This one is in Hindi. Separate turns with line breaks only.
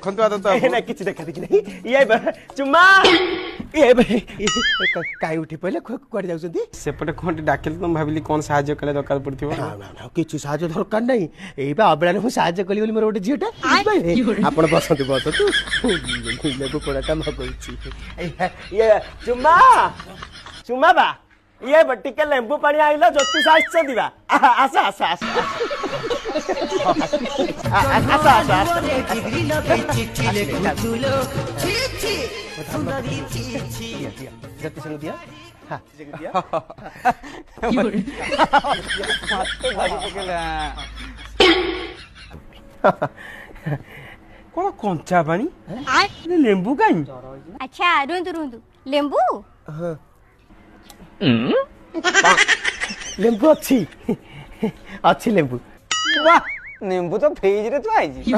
देखंतु आदत
ना किछि देखा देखि नहीं ये चुम्मा ये काई उठी पहिले कोड जाउछंती
सेपटे कोंटी डाकिल तुम भाबिली कोन सहाय्य कले दरकार पड़थिबो
ना ना ना किछि सहाय्य दरकार नहीं एई बा अबेला मु सहाय्य कली बोली मोर ओटे झियोटा आपण बसंतु लेबु कोडाटा मगौछि ये चुम्मा चुम्मा बा ये टिके लेंबू पानी आइलो ज्योति साहित्य दिबा आसा आसा आसा आसा आसा ज्योति संग दिया हां दिया
कोन कंचा पानी लेंबू काई
अच्छा रुंदु रुंदु लेंबू
लेंबू अच्छी अच्छी लेंबू
वाह नींबू तो फ्रिज रे तो आइजी